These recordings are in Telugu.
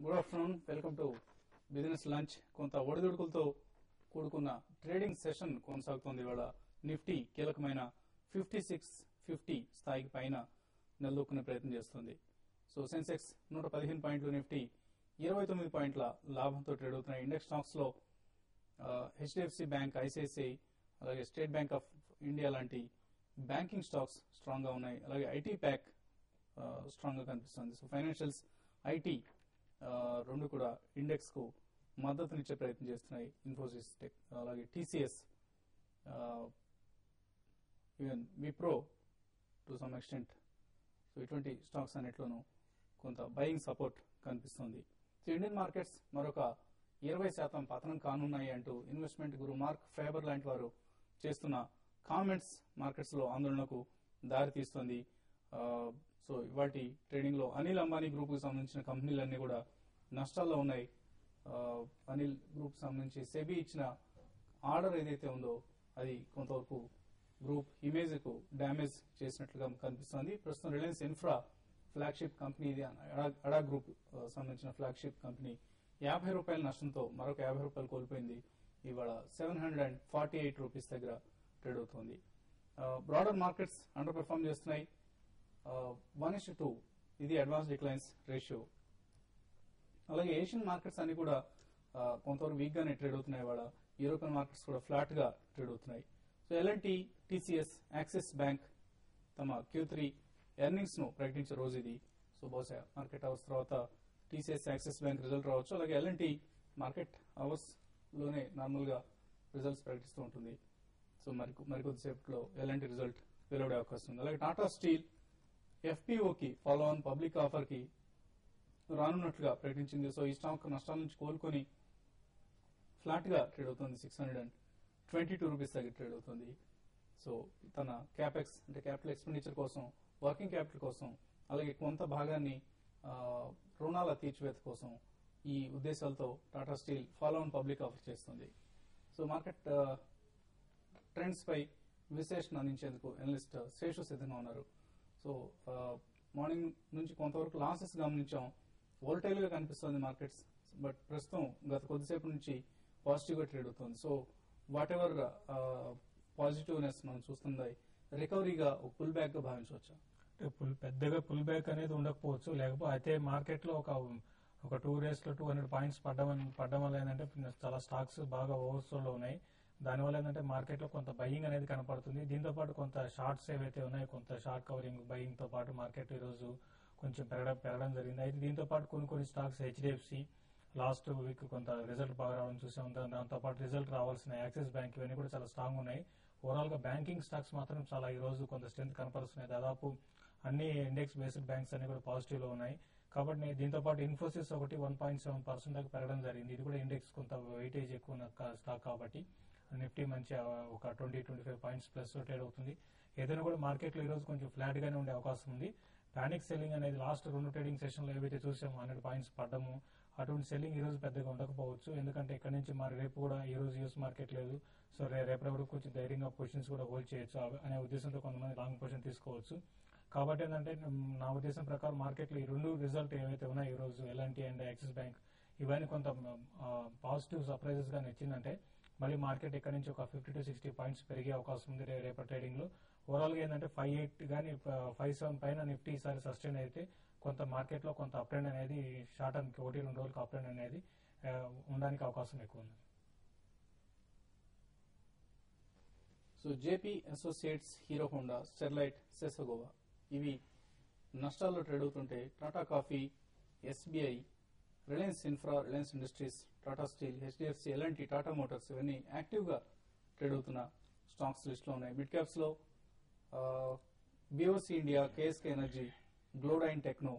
Good afternoon, welcome to business lunch. కొంత ఒడిదుడుకులతో కూడుకున్న ట్రేడింగ్ సెషన్ కొనసాగుతోంది. ఇవాళ నిఫ్టీ కీలకమైన 5650 స్థాయికి పైన నిలదొక్కునే ప్రయత్నం చేస్తుంది. సో సెన్సెక్స్ 115 పాయింట్లు, నిఫ్టీ 29 పాయింట్ల లాభంతో ట్రేడ్ అవుతున్నాయి. ఇండెక్స్ స్టాక్స్ లో హెచ్డిఎఫ్సి బ్యాంక్, ఐసిఐసిఐ, అలాగే స్టేట్ బ్యాంక్ ఆఫ్ ఇండియా లాంటి బ్యాంకింగ్ స్టాక్స్ స్ట్రాంగ్ గా ఉన్నాయి. అలాగే ఐటీ ప్యాక్ స్ట్రాంగ్ గా కనిపిస్తుంది. సో ఫైనాన్షియల్స్, ఐటీ రెండు కూడా ఇండెక్స్ కు మద్దతునిచ్చే ప్రయత్నం చేస్తున్నాయి. ఇన్ఫోసిస్ టెక్, అలాగే TCS, even Wipro to some extent. So ఇటువంటి స్టాక్స్ అన్నిట్లోనూ కొంత బయింగ్ సపోర్ట్ కనిపిస్తుంది. సో ఇండియన్ మార్కెట్స్ మరొక 20% పతనం కానున్నాయి అంటూ ఇన్వెస్ట్మెంట్ గురు మార్క్ ఫేబర్ లాంటి వారు చేస్తున్న కామెంట్స్ మార్కెట్స్ లో ఆందోళనకు దారితీస్తుంది. సో ఇవాటి ట్రేడింగ్ లో అనిల్ అంబానీ గ్రూప్ కు సంబంధించిన కంపెనీలన్నీ కూడా నష్టాల్లో ఉన్నాయి. అనిల్ గ్రూప్ సంబంధించి సెబీ ఇచ్చిన ఆర్డర్ ఏదైతే ఉందో అది కొంతవరకు గ్రూప్ ఇమేజ్ కు డ్యామేజ్ చేసినట్లుగా కనిపిస్తోంది. ప్రస్తుతం రిలయన్స్ ఇన్ఫ్రా ఫ్లాగ్షిప్ కంపెనీ, ఇది అడా గ్రూప్ సంబంధించిన ఫ్లాగ్షిప్ కంపెనీ 50 రూపాయల నష్టంతో మరొక 50 రూపాయలు కోల్పోయింది. ఇవాళ 748 రూపీస్ దగ్గర ట్రేడ్ అవుతోంది. బ్రాడర్ మార్కెట్స్ అండర్ పెర్ఫార్మ్ చేస్తున్నాయి. 1:2 ఇది అడ్వాన్స్ డిక్లైన్స్ రేషియో. అలాగే ఏషియన్ మార్కెట్స్ అన్ని కూడా కొంతవరకు వీక్ గానే ట్రేడ్ అవుతున్నాయి. వాళ్ళ యూరోపియన్ మార్కెట్స్ కూడా ఫ్లాట్ గా ట్రేడ్ అవుతున్నాయి. So LNT, TCS, Axis Bank తమ Q3 ఎర్నింగ్స్ ను ప్రకటించే రోజు ఇది. సో బహుశా మార్కెట్ అవర్స్ తర్వాత టీసీఎస్, యాక్సిస్ బ్యాంక్ రిజల్ట్ రావచ్చు. అలాగే ఎల్ఎన్టీ మార్కెట్ అవర్స్ లోనే నార్మల్ గా రిజల్ట్స్ ప్రకటిస్తూ ఉంటుంది. సో మరికొద్దిసేపట్లో ఎల్ఎన్టీ రిజల్ట్ వెలువడే అవకాశం ఉంది. అలాగే టాటా స్టీల్ ఎఫ్పీఓకి ఫాలో ఆన్ పబ్లిక్ ఆఫర్ కి రానున్నట్లుగా ప్రకటించింది. సో ఈ స్టాక్ నష్టాల నుంచి కోలుకొని ఫ్లాట్ గా ట్రేడ్ అవుతుంది. 622 రూపీస్ దగ్గర ట్రేడ్ అవుతుంది. సో తన క్యాపెక్స్ అంటే క్యాపిటల్ ఎక్స్పెండిచర్ కోసం, వర్కింగ్ క్యాపిటల్ కోసం, అలాగే కొంత భాగాన్ని రుణాల తీర్చివేత కోసం ఈ ఉద్దేశాలతో Tata steel follow on public offer చేస్తుంది. సో మార్కెట్ ట్రెండ్స్ పై విశ్లేషణ అందించేందుకు అనలిస్ట్ శేషు సిద్ధంగా ఉన్నారు. సో మార్నింగ్ నుంచి కొంతవరకు లాసెస్ గమనించాం. వోల్టైల్ గా కనిపిస్తుంది మార్కెట్స్, బట్ ప్రస్తుతం గత కొద్దిసేపు నుంచి పాజిటివ్ గా ట్రేడ్ అవుతుంది. సో వాట్ ఎవర్ పాజిటివ్నెస్ మనం చూస్తుంది, రికవరీగా ఒక పుల్ బ్యాక్ గా భావించవచ్చా? పెద్దగా పుల్ బ్యాక్ అనేది ఉండకపోవచ్చు. లేకపోతే అయితే మార్కెట్ లో ఒక 2 days లో 200 పాయింట్స్ పడ్డం వల్ల ఏంటంటే చాలా స్టాక్స్ బాగా ఓవర్సోల్డ్ లో ఉన్నాయి. దానివల్ల ఏంటంటే మార్కెట్ లో కొంత బయింగ్ అనేది కనపడుతుంది. దీంతో పాటు కొంత షార్ట్స్ ఏవైతే ఉన్నాయో, కొంత షార్ట్ కవరింగ్ బయింగ్ తో పాటు మార్కెట్ ఈ రోజు కొంచెం పెరగడం జరిగింది. అయితే దీంతో పాటు కొన్ని స్టాక్స్ హెచ్డిఎఫ్సి లాస్ట్ వీక్ కొంత రిజల్ట్ బాగా రావడం చూసాం. దాంతో పాటు రిజల్ట్ రావాల్సిన యాక్సిస్ బ్యాంక్ ఇవన్నీ కూడా చాలా స్ట్రాంగ్ ఉన్నాయి. ఓవరాల్ గా బ్యాంకింగ్ స్టాక్స్ మాత్రం చాలా ఈ రోజు కొంత స్ట్రెంత్ కనపరుస్తున్నాయి. దాదాపు అన్ని ఇండెక్స్ బేస్డ్ బ్యాంక్స్ అన్ని కూడా పాజిటివ్ లో ఉన్నాయి. కాబట్టి దీంతో పాటు ఇన్ఫోసిస్ ఒకటి 1.7% దాకా పెరగడం జరిగింది. ఇది కూడా ఇండెక్స్ కొంత వెయిటేజ్ ఎక్కువ ఉన్న స్టాక్ కాబట్టి నిఫ్టీ మంచి ఒక 20-25 పాయింట్స్ ప్లస్ ట్రేడ్ అవుతుంది. ఏదైనా కూడా మార్కెట్ లో ఈ రోజు కొంచెం ఫ్లాట్ గానే ఉండే అవకాశం ఉంది. పానిక్ సెల్లింగ్ అనేది లాస్ట్ 2 ట్రేడింగ్ సెషన్ లో ఏవైతే చూసామో 100 పాయింట్స్ పడ్డము, అటువంటి సెల్లింగ్ ఈ రోజు పెద్దగా ఉండకపోవచ్చు. ఎందుకంటే ఇక్కడ నుంచి మరి రేపు కూడా ఈ రోజు యూఎస్ మార్కెట్ లేదు. సో రేపటి వరకు కొంచెం ధైర్యంగా పొజిషన్స్ కూడా హోల్డ్ చేయొచ్చు అనే ఉద్దేశంతో కొంతమంది లాంగ్ పొజిషన్ తీసుకోవచ్చు. కాబట్టి ఏంటంటే నా ఉద్దేశం ప్రకారం మార్కెట్ లో ఈ 2 రిజల్ట్ ఏవైతే ఉన్నాయో ఈ రోజు ఎల్ఎన్టీ అండ్ యాక్సిస్ బ్యాంక్ ఇవన్నీ కొంత పాజిటివ్ సర్ప్రైజెస్ గా నచ్చిందంటే మళ్ళీ మార్కెట్ ఇక్కడ నుంచి ఒక 50-60 పాయింట్స్ పెరిగే అవకాశం ఉంది రేపటి ట్రేడింగ్ లో. ఓవరాల్ గా ఏంటంటే 58 గానీ 57 పైన నిఫ్టీ ఈసారి సస్టైన్ అయితే కొంత మార్కెట్ లో కొంత అప్ ట్రెండ్ అనేది షార్ట్ టర్మ్ కి 1-2 రోజులకు అప్ ట్రెండ్ అనేది ఉండడానికి అవకాశం ఎక్కువ ఉంది. So JP associates, Hero Honda, Sterlite, Sesa Goa ఇవి నష్టాల్లో ట్రేడ్ అవుతుంటే Tata coffee, SBI, Reliance infra, Reliance industries, Tata steel, HDFC, LNT, Tata motors ఇవన్నీ యాక్టివ్ గా ట్రేడ్ అవుతున్న స్టాక్స్ లిస్ట్ లో ఉన్నాయి. మిడ్ క్యాప్స్ లో BOC India, KSK energy, Glodyne techno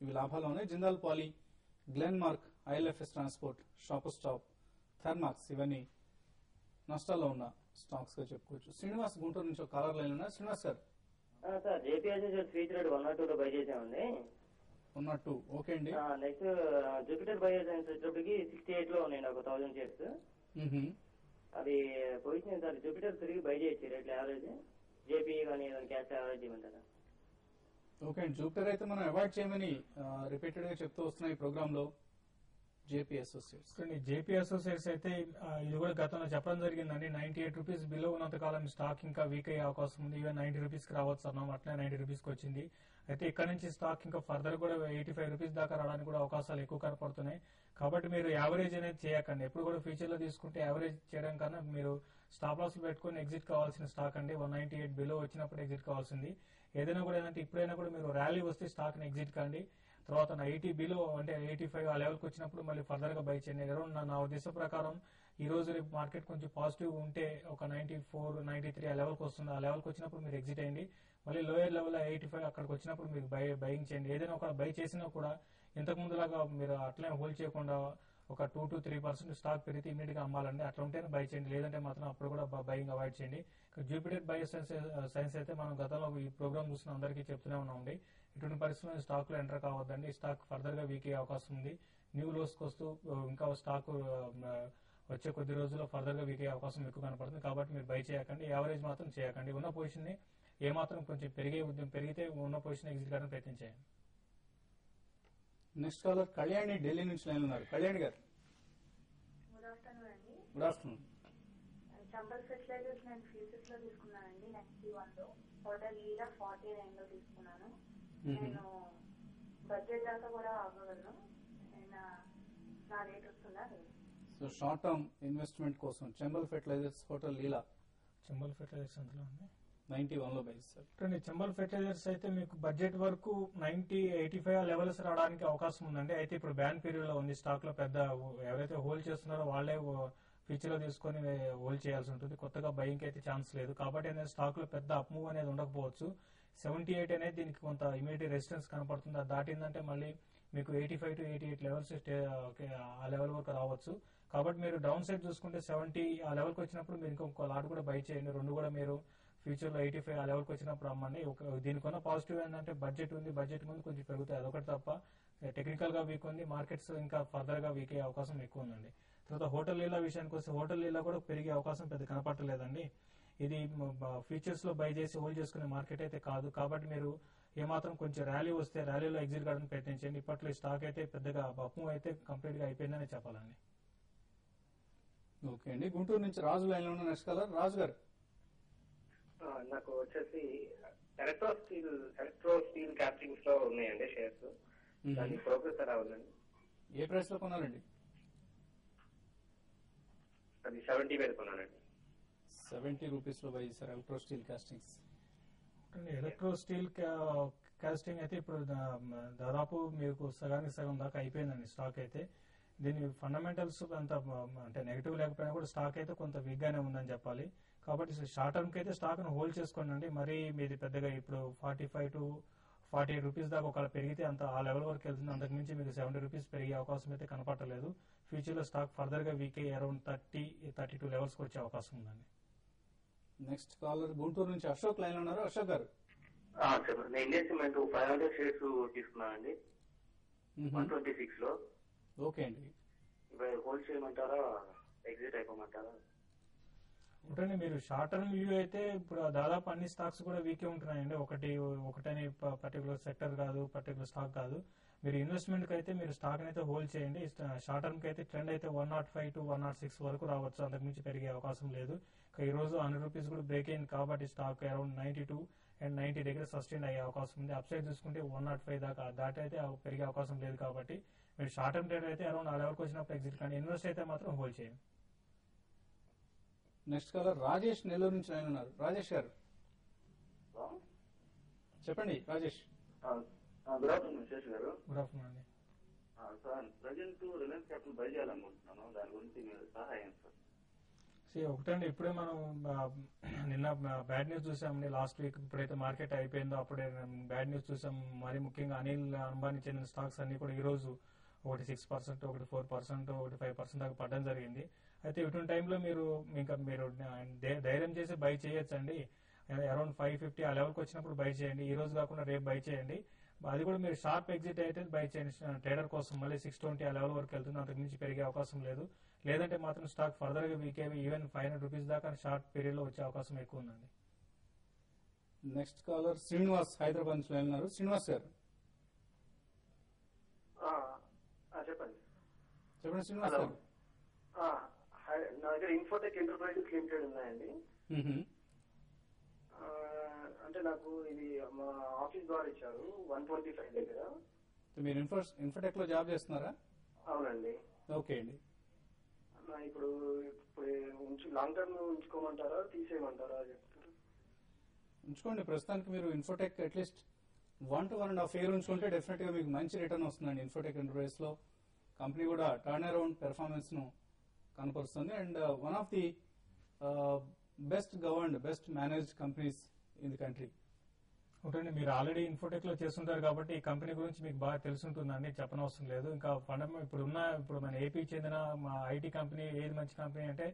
ఇవి లాభాలు ఉన్నాయి. Jindal poly, Glenmark, ILFS transport, shopper stop, Thermax ఇవన్నీ నష్టాల్లో ఉన్న స్టాక్స్ గా చెప్పుకోవచ్చు. శ్రీనివాస్ గుంటూరు నుంచి ఒక కాలర్ లైన్ ఉన్నారు. Srinivas sir. Sir JP associates future 102 లో బై చేసామండి. 102 ఓకే అండి. నెక్స్ట్ జూపిటర్ బయోసైన్స్ వచ్చేటప్పటికి 68 లో ఉన్నాయి నాకు 1000 షేర్స్. అది పొజిషన్ సార్ జూపిటర్ తిరిగి బై చేయొచ్చు రేట్లు యావరేజ్, జేపీ కానీ క్యాష్ యావరేజ్ ఇవ్వంటారా? ఓకే అండి, జూపిటర్ అయితే మనం అవాయిడ్ చేయమని రిపీటెడ్ గా చెప్తూ వస్తున్నాయి ఈ ప్రోగ్రామ్ లో జేపీ అసోసియేట్స్. జేపీ అసోసియేట్స్ అయితే ఇది కూడా గతంలో చెప్పడం జరిగిందండి. 98 రూపీస్ బిలో ఉన్నంత కాలం స్టాక్ ఇంకా వీక్ అయ్యే అవకాశం ఉంది. ఈవెన్ 90 రూపీస్ కి రావచ్చు అన్నాం, అట్లే 90 రూపీస్ కి వచ్చింది. అయితే ఇక్కడ నుంచి స్టాక్ ఇంకా ఫర్దర్ కూడా 85 రూపీస్ దాకా రావడానికి కూడా అవకాశాలు ఎక్కువ కనపడుతున్నాయి. కాబట్టి మీరు యావరేజ్ అనేది చేయకండి. ఎప్పుడు కూడా ఫ్యూచర్ లో తీసుకుంటే యావరేజ్ చేయడం కన్నా మీరు స్టాప్ లాస్ పెట్టుకుని ఎగ్జిట్ కావాల్సిన స్టాక్ అండి. 198 బిలో వచ్చినప్పుడు ఎగ్జిట్ కావాల్సింది. ఏదైనా కూడా ఏంటంటే ఇప్పుడైనా కూడా మీరు ర్యాలీ వస్తే స్టాక్ ని ఎగ్జిట్ కాండి. తర్వాత 80 బిలో అంటే 85 ఆ లెవెల్కి వచ్చినప్పుడు మళ్ళీ ఫర్దర్ గా బై చేయండి. అరౌండ్ నా ఉద్దేశం ప్రకారం ఈ రోజు రేపు మార్కెట్ కొంచెం పాజిటివ్ ఉంటే ఒక 94, 93 ఆ లెవెల్కి వస్తుంది. ఆ లెవెల్కి వచ్చినప్పుడు మీరు ఎగ్జిట్ అయ్యండి. మళ్ళీ లోయర్ లెవెల్ 85 అక్కడికి వచ్చినప్పుడు మీరు బయింగ్ చేయండి. ఏదైనా ఒక బై చేసినా కూడా ఇంతకు ముందులాగా మీరు అట్లనే హోల్డ్ చేయకుండా ఒక 2 to 3% స్టాక్ పెరిగితే ఇమీడియట్ గా అమ్మాలండి. అట్లా ఉంటేనే బై చేయండి, లేదంటే మాత్రం అప్పుడు కూడా బయింగ్ అవాయిడ్ చేయండి. జూపిటర్ బయో సైన్స్ అయితే మనం గతంలో ఈ ప్రోగ్రామ్ చూసిన అందరికీ చెప్తూనే ఉన్నామండి. ఇటువంటి పరిస్థితుల్లో స్టాక్ లో ఎంటర్ కావద్దండి. స్టాక్ ఫర్దర్ గా వీక్ అయ్యే అవకాశం ఉంది. న్యూ లోస్ వస్తూ ఇంకా స్టాక్ వచ్చే కొద్ది రోజుల్లో ఫర్దర్ గా వీక్ అయ్యే అవకాశం ఎక్కువ కనపడుతుంది. కాబట్టి మీరు బై చేయకండి, యావరేజ్ మాత్రం చేయకండి. ఉన్న పొజిషన్ ని ఏమాత్రం కొంచెం పెరిగితే ఉన్న పొజిషన్ ఎగ్జిట్ కావడానికి ప్రయత్నం చేయండి. నెక్స్ట్ కాలర్ కళ్యాణి ఢిల్లీ నుంచి లైన్ ఉన్నారు. కళ్యాణి గారు గుడ్ ఆఫ్టర్నూన్ అండి. Good afternoon. చంపల్ ఫెర్టిలైజర్స్ నేను ఫ్యూచర్స్ లో తీసుకున్నానండి. 91 లో హోటల్ ఈలా 49 లో తీసుకున్నాను. నేను బడ్జెట్ దాకా కూడా అవ్వగలను. నా రేట్ వస్తుందా? సో షార్ట్ టర్మ్ ఇన్వెస్ట్మెంట్ కోసం చంబల్ ఫెర్టిలైజర్స్ హోటల్ లీలా చంబల్ ఫెర్టిలైజర్స్ అందులో ఉంది 91 లో బై చేశారు. చంబల్ ఫెర్టిలైజర్స్ అయితే మీకు బడ్జెట్ వరకు 90, 85 ఆ లెవెల్స్ రావడానికి అవకాశం ఉందండి. అయితే ఇప్పుడు బ్యాన్ పీరియడ్ లో ఉంది. స్టాక్ లో పెద్ద ఎవరైతే హోల్డ్ చేస్తున్నారో వాళ్ళే ఫ్యూచర్ లో తీసుకొని హోల్డ్ చేయాల్సి ఉంటుంది. కొత్తగా బయింగ్ అయితే ఛాన్స్ లేదు. కాబట్టి అనేది స్టాక్ లో పెద్ద అప్ మూవ్ అనేది ఉండకపోవచ్చు. 78 అనేది దీనికి కొంత ఇమీడియట్ రెసిస్టెన్స్ కనపడుతుంది. అది దాటిందంటే మళ్ళీ మీకు 85 to 88 లెవెల్స్ ఆ లెవెల్ వరకు రావచ్చు. కాబట్టి మీరు డౌన్ సైడ్ చూసుకుంటే 70 ఆ లెవెల్కి వచ్చినప్పుడు మీరు ఇంకొక లాట్ కూడా బై చేయండి. రెండు కూడా మీరు ఫ్యూచర్ లో 85 ఆ లెవెల్కి వచ్చినప్పుడు అమ్మండి. దీనికన్నా పాజిటివ్ ఏంటంటే బడ్జెట్ ఉంది, బడ్జెట్ ముందు కొంచెం పెరుగుతాయి, అదొకటి తప్ప. టెక్నికల్ గా వీక్ ఉంది, మార్కెట్స్ ఇంకా ఫర్దర్ గా వీక్ అయ్యే అవకాశం ఎక్కువ ఉందండి. తర్వాత హోటల్ లీలా విషయానికి వస్తే హోటల్ లీలా కూడా పెరిగే అవకాశం పెద్ద కనపడలేదండి. ఇది ఫ్యూచర్స్ లో బై చేసి హోల్డ్ చేసుకునే మార్కెట్ అయితే కాదు. కాబట్టి మీరు ఏమాత్రం కొంచెం ర్యాలీ వస్తే ర్యాలీలో ఎగ్జిట్ కావడానికి ప్రయత్నించండి. ఇప్పట్లో ఈ స్టాక్ అయితే పెద్దగా అప్మూవ్ అయితే కంప్లీట్ గా అయిపోయిందని చెప్పాలండి. ఓకే అండి, గుంటూరు నుంచి రాజు లైన్ లో ఉన్న నెక్స్ట్ కాలర్. రాజు గారు నాకు వచ్చేసి ఎలక్ట్రో స్టీల్ క్యాస్టింగ్స్ లో ఉన్నాయండి షేర్స్. దాని ప్రోగ్రెస్ ఎలా ఉందండి? ఏ ప్రైస్ లో కొన్నారండి? అది 70 మీద కొన్నానండి. 70 రూపీస్ లో బై చేశారు electro steel castings. Electro steel casting అయితే ఇప్పుడు దాదాపు మీకు సగానికి సగం దాకా అయిపోయిందండి స్టాక్ అయితే. దీని ఫండమెంటల్స్ అంత అంటే నెగిటివ్ లేకపోయినా కూడా స్టాక్ అయితే కొంత వీక్ గానే ఉందని చెప్పాలి. కాబట్టి షార్ట్ టర్మ్ కి అయితే స్టాక్ ను హోల్డ్ చేసుకోండి. మరీ మీది పెద్దగా ఇప్పుడు 45 to 48 రూపీస్ దాకా ఒకవేళ పెరిగితే అంత ఆ లెవెల్ వరకు వెళ్తుంది. అంతకు మించి మీకు 70 రూపీస్ పెరిగే అవకాశం అయితే కనపడలేదు. ఫ్యూచర్ లో స్టాక్ ఫర్దర్ గా వీక్ అయ్యి అరౌండ్ 30-32 లెవెల్స్ వచ్చే అవకాశం ఉందండి. నెక్స్ట్ కాలర్ గుంటూరు నుంచి అశోక్ లైన్ లో ఉన్నారు. అశోక్ గారు నేను ఇండియన్ సిమెంట్ 500 షేర్స్ తీసుకున్నానండి 126 లో. ఓకే అండి, హోల్డ్ చేయమంటారా, ఎగ్జిట్ అయిపోమంటారా? అంటే మీరు షార్ట్ టర్మ్ వ్యూ అయితే ఇప్పుడు దాదాపు అన్ని స్టాక్స్ కూడా వీకే ఉంటున్నాయండి. ఒకటని పర్టికులర్ సెక్టర్ కాదు, పర్టికులర్ స్టాక్ కాదు. మీరు ఇన్వెస్ట్మెంట్ కి అయితే మీరు స్టాక్ అయితే హోల్డ్ చేయండి. షార్ట్ టర్మ్ కి అయితే ట్రెండ్ అయితే 105 to 106 వరకు రావచ్చు, అంతకుమించి పెరిగే అవకాశం లేదు. ఈ రోజు 100 రూపీస్ కూడా బ్రేక్ అయింది కాబట్టి స్టాక్ అరౌండ్ 92 and 90 దగ్గర సస్టైన్ అయ్యే అవకాశం ఉంది. అప్ సైడ్ చూసుకుంటే 105 దాకా దాటి అయితే పెరిగే అవకాశం లేదు. కాబట్టి మీరు షార్ట్ టర్మ్ ట్రేడ్ అయితే అరౌండ్ ఆ లెవెల్కి వచ్చినప్పుడు ఎగ్జిట్ కానీ, ఇన్వెస్ట్ అయితే మాత్రం హోల్డ్ చేయండి. నెక్స్ట్ కాలర్ రాజేష్ నెల్లూరు నుంచి లైన్ ఉన్నారు. రాజేష్ గారు చెప్పండి. రాజేష్ గుడ్ ఆఫ్టర్నూన్ శేష్ గారు. గుడ్ ఆఫ్టర్నూన్ అండి. Sir present Reliance capital by చేయాలనుకుంటున్నాను, దాని గురించి మీరు సహాయం సార్. ఒకటండి, ఇప్పుడే మనం నిన్న బ్యాడ్ న్యూస్ చూసామండి లాస్ట్ వీక్. ఇప్పుడైతే మార్కెట్ అయిపోయిందో అప్పుడే బ్యాడ్ న్యూస్ చూసాం. మరి ముఖ్యంగా అనిల్ అంబానీ చెందిన స్టాక్స్ అన్ని కూడా ఈ రోజు ఒకటి 6%, ఒకటి 4%, ఒకటి 5% దాకా పడడం జరిగింది. అయితే ఇటువంటి టైంలో మీరు ధైర్యం చేసి బై చేయొచ్చండి. అరౌండ్ 550 ఆ లెవెల్కి వచ్చినప్పుడు బై చేయండి. ఈ రోజు కాకుండా రేపు బై చేయండి. అది కూడా మీరు షార్ప్ ఎగ్జిట్ అయితే బై చేయండి. ట్రేడర్ కోసం మళ్ళీ 620 ఆ లెవెల్ వరకు వెళ్తుంది, అంతకు మించి పెరిగే అవకాశం లేదు. లేదంటే మాత్రం స్టాక్ ఫర్దర్ గా వీక్ అయ్యి ఈవెన్ 500 రూపీస్ దాకా షార్ట్ పీరియడ్ లో వచ్చే అవకాశం ఎక్కువ ఉందండి. నెక్స్ట్ కాలర్ శ్రీనివాస్ హైదరాబాద్ నుంచి లైన్ ఉన్నారు. శ్రీనివాస్ గారు చెప్పండి. చెప్పండి శ్రీనివాస్ హలో. గారు. నా దగ్గర ఇన్ఫోటెక్ ఎంటర్ప్రైజెస్ లిమిటెడ్ ఉన్నాయండి. అంటే నాకు ఇది మా ఆఫీస్ ద్వారా ఇచ్చారు 125 దగ్గర. మీరు ఇన్ఫోటెక్ లో జాబ్ చేస్తున్నారా? అవునండి. ఓకే అండి. ఇప్పుడు లాంగ్ టర్మ్ ఉంచుకోమంటారా తీసేయమంటారా చెప్తారు? ఉంచుకోండి. ప్రస్తుతానికి మీరు ఇన్ఫోటెక్ అట్లీస్ట్ 1 to 1.5 year ఉంచుకుంటే డెఫినెట్ గా మీకు మంచి రిటర్న్ వస్తుందండి. ఇన్ఫోటెక్ ఎంటర్ప్రైజ్ లో కంపెనీ కూడా టర్న్ అరౌండ్ పెర్ఫార్మెన్స్ ను కనపరుస్తుంది and one of the best governed best managed companies in the country. ఒకటండి, మీరు ఆల్రెడీ ఇన్ఫోటెక్ లో చేస్తుంటారు కాబట్టి ఈ కంపెనీ గురించి మీకు బాగా తెలుసుంటుందండి, చెప్పనవసరం లేదు. ఇంకా ఇప్పుడు మన ఏపీ చెందిన మా ఐటీ కంపెనీ ఏది మంచి కంపెనీ అంటే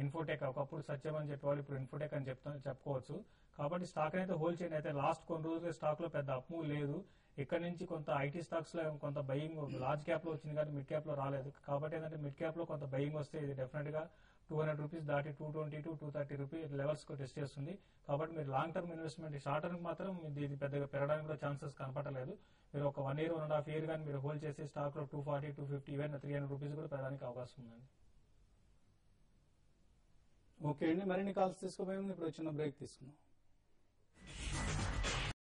ఇన్ఫోటెక్. ఒకప్పుడు సత్యం అని చెప్పేవాళ్ళు, ఇప్పుడు ఇన్ఫోటెక్ అని చెప్పుకోవచ్చు. కాబట్టి స్టాక్ అయితే హోల్డ్ చేయండి. అయితే లాస్ట్ కొన్ని రోజులు స్టాక్ లో పెద్ద అప్ మూవ్ లేదు. ఇక్కడ నుంచి కొంత ఐటీ స్టాక్స్ లో కొంత బయింగ్ లార్జ్ క్యాప్ లో వచ్చింది కానీ మిడ్ క్యాప్ లో రాలేదు. కాబట్టి ఏంటంటే మిడ్ క్యాప్ లో కొంత బయింగ్ వస్తే ఇది డెఫినెట్ గా 200 రూపీస్ దాటి 220 to 230 రూపీస్ లెవెల్స్ కు టెస్ట్ చేస్తుంది. కాబట్టి మీరు long term investment short term మాత్రం ఇది పెద్దగా పెరగడానికి కూడా ఛాన్సెస్ కనపడలేదు. మీరు ఒక 1 year 1.5 year కానీ మీరు హోల్డ్ చేసి స్టాక్ లో 240, 250 ఈవెన్ 300 రూపీస్ కూడా పెరగడానికి అవకాశం ఉందండి. ఓకే అండి, మరిన్ని కాల్స్ తీసుకోబోయే ముందు ఇప్పుడు చిన్న బ్రేక్ తీసుకుందాం.